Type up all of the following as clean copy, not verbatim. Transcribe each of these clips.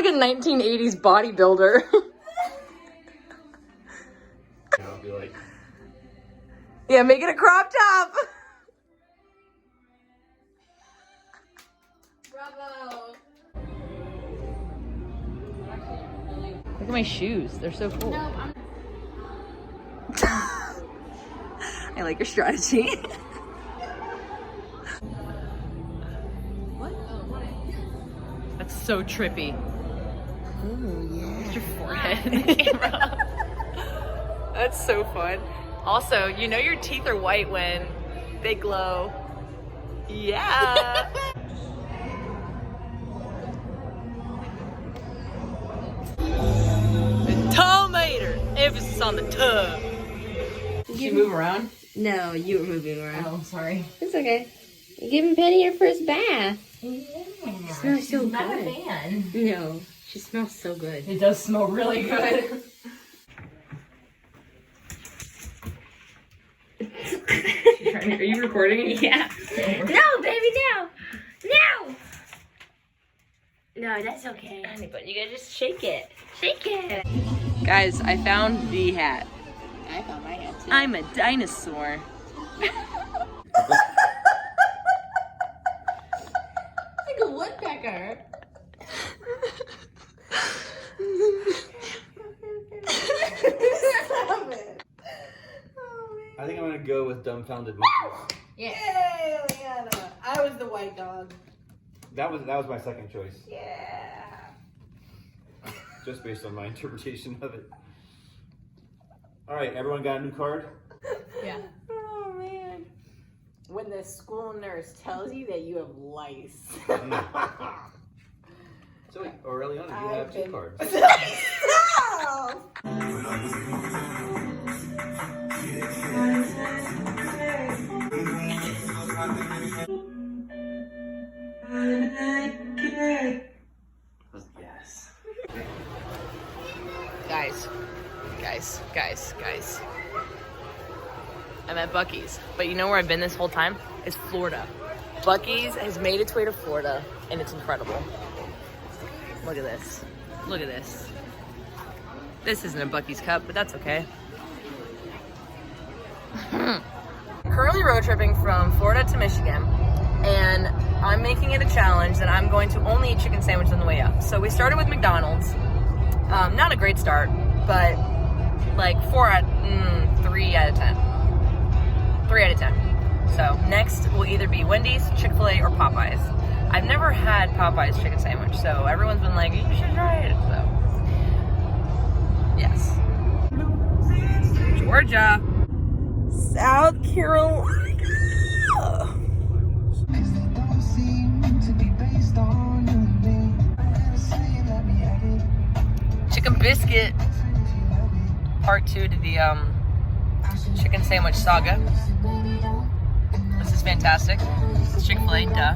like a 1980s bodybuilder. I'll be like, Yeah, make it a crop top. Bravo. Look at my shoes. They're so cool. No, I like your strategy. What? That's so trippy. Oh, yeah. It's your forehead in the camera. That's so fun. Also, you know your teeth are white when they glow. Yeah. The tomato. Emphasis on the tub. Did you move around? No, you were moving around. Oh, sorry. It's okay. You're giving Penny her first bath. Yeah. She smells so She's not good. a fan. No, she smells so good. It does smell really good. Are you recording? Yeah. No, baby, no. No. No, that's okay, honey, but you gotta just shake it. Shake it. Guys, I found the hat. I found my hat too. I'm a dinosaur. like a woodpecker. Stop it. I think I'm gonna go with dumbfounded monkey. Yeah. Yay, Leanna. I was the white dog. That was my second choice, Yeah. just based on my interpretation of it. All right, everyone got a new card? Yeah. Oh, man. When the school nurse tells you that you have lice. So wait, Aureliana, you have two cards. Stop! Yes. Guys. I'm at Buc-ee's, but you know where I've been this whole time? It's Florida. Buc-ee's has made its way to Florida, and it's incredible. Look at this. Look at this. This isn't a Buc-ee's cup, but that's okay. Currently road tripping from Florida to Michigan, and I'm making it a challenge that I'm going to only eat chicken sandwiches on the way up. So we started with McDonald's. Not a great start, but like 3 out of 10. 3 out of 10. So next will either be Wendy's, Chick-fil-A, or Popeyes. I've never had Popeyes chicken sandwich, so everyone's been like, you should try it. So yes. Georgia. South Carolina. Chicken biscuit. Part 2 to the chicken sandwich saga. This is fantastic. It's Chick-fil-A, duh.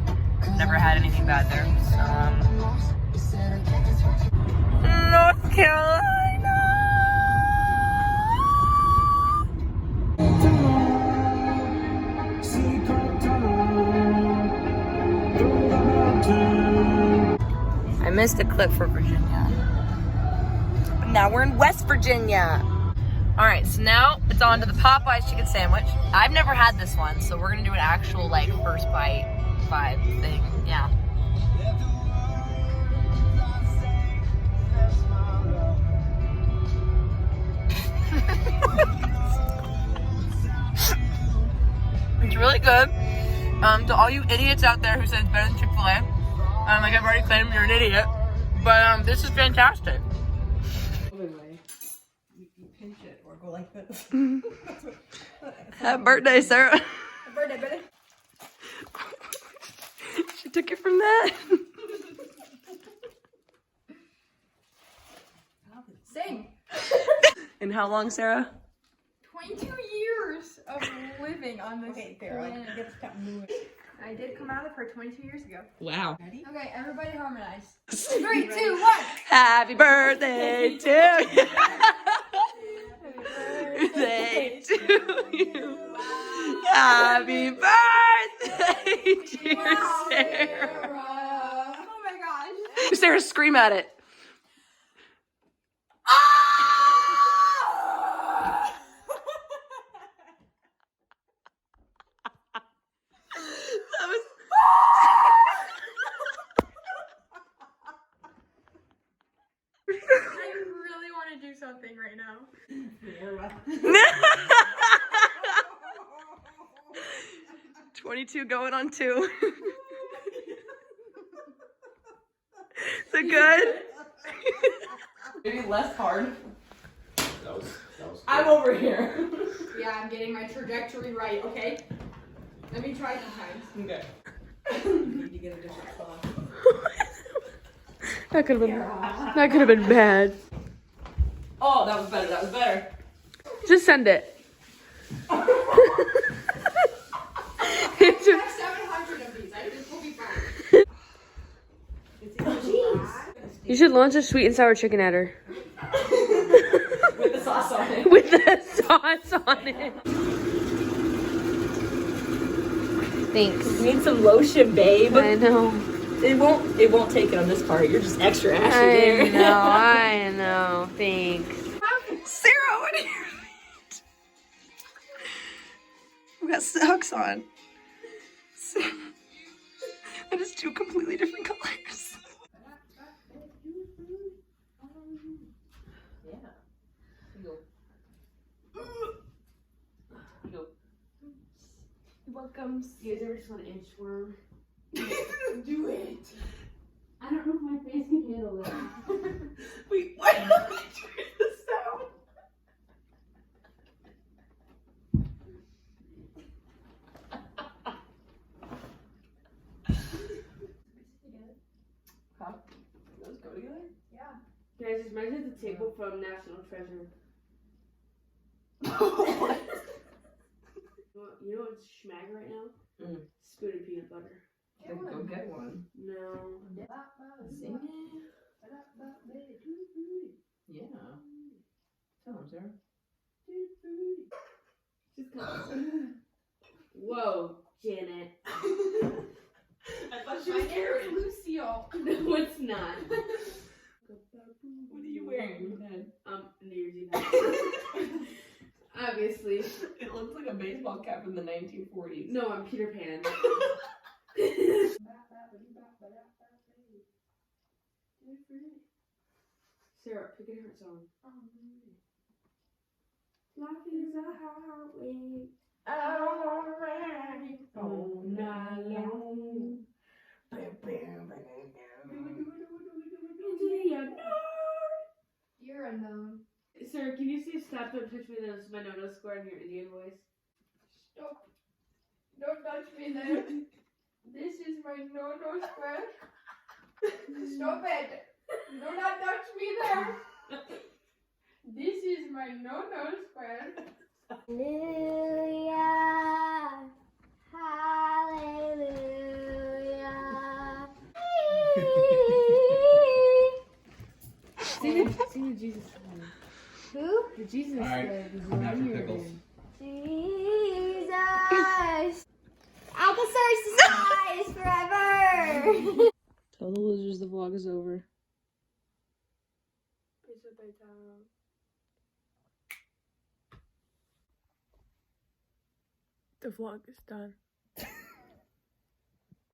Never had anything bad there. North Carolina. I missed a clip for Virginia. But now we're in West Virginia. All right, so now it's on to the Popeyes chicken sandwich. I've never had this one, so we're gonna do an actual like first bite vibe thing. Yeah. It's really good. To all you idiots out there who said it's better than Chick-fil-A, like I've already claimed you're an idiot, but this is fantastic. You pinch it or go like this. Happy birthday, Sarah. Happy birthday, Billy. She took it from that. Sing. And how long, Sarah? 22 years of living on this planet. I did come out of her 22 years ago. Wow. Ready? Okay, everybody harmonize. 3, 2, 1. Happy birthday to you. Birthday to you. Happy birthday, dear Sarah. Oh my gosh. Sarah, scream at it. happening right now. 22 going on 2. Is it good? Maybe less hard. That was I'm over here. Yeah, I'm getting my trajectory right, okay? Let me try sometimes. Okay. Need to get a different sauce. That could have been bad. Oh, that was better. That was better. Just send it. It's 700 of these. This will be fine. You should launch a sweet and sour chicken at her. With the sauce on it. With the sauce on it. Thanks. You need some lotion, babe. I know. It won't take it on this part. You're just extra ashy I there. know. Thanks. Sarah, what are your feet? We got socks on. That is 2 completely different colors. Welcome. You guys ever just want to inchworm? Do it. I don't know if my face can handle that. Wait, why did I turn this down? Huh? Those go together? Yeah. Can I just measure the table from National Treasure? You know what's schmag right now? Spoon and peanut butter. Go get one. No. Sing it. Yeah. Tell him, Sarah. Just come. Whoa, Janet. I thought she My was name Karen. is Lucille. No, it's not. What are you wearing? New Year's Eve. Obviously. It looks like a baseball cap from the 1940s. No, I'm Peter Pan. Sarah, pick a different song. Life is a highway. Alright. All night long. You're unknown. Sarah, can you say stop, don't touch me, that's my no-no square in your Indian voice? Stop. Don't touch me there. This is my no-no square. Stop it. Do not touch me there. This is my no-no square. Hallelujah, hallelujah. Sing the Jesus song. Who? The Jesus All right, song. I'm after pickles. Jesus. I can search the skies forever. Tell the losers the vlog is over. The vlog is done.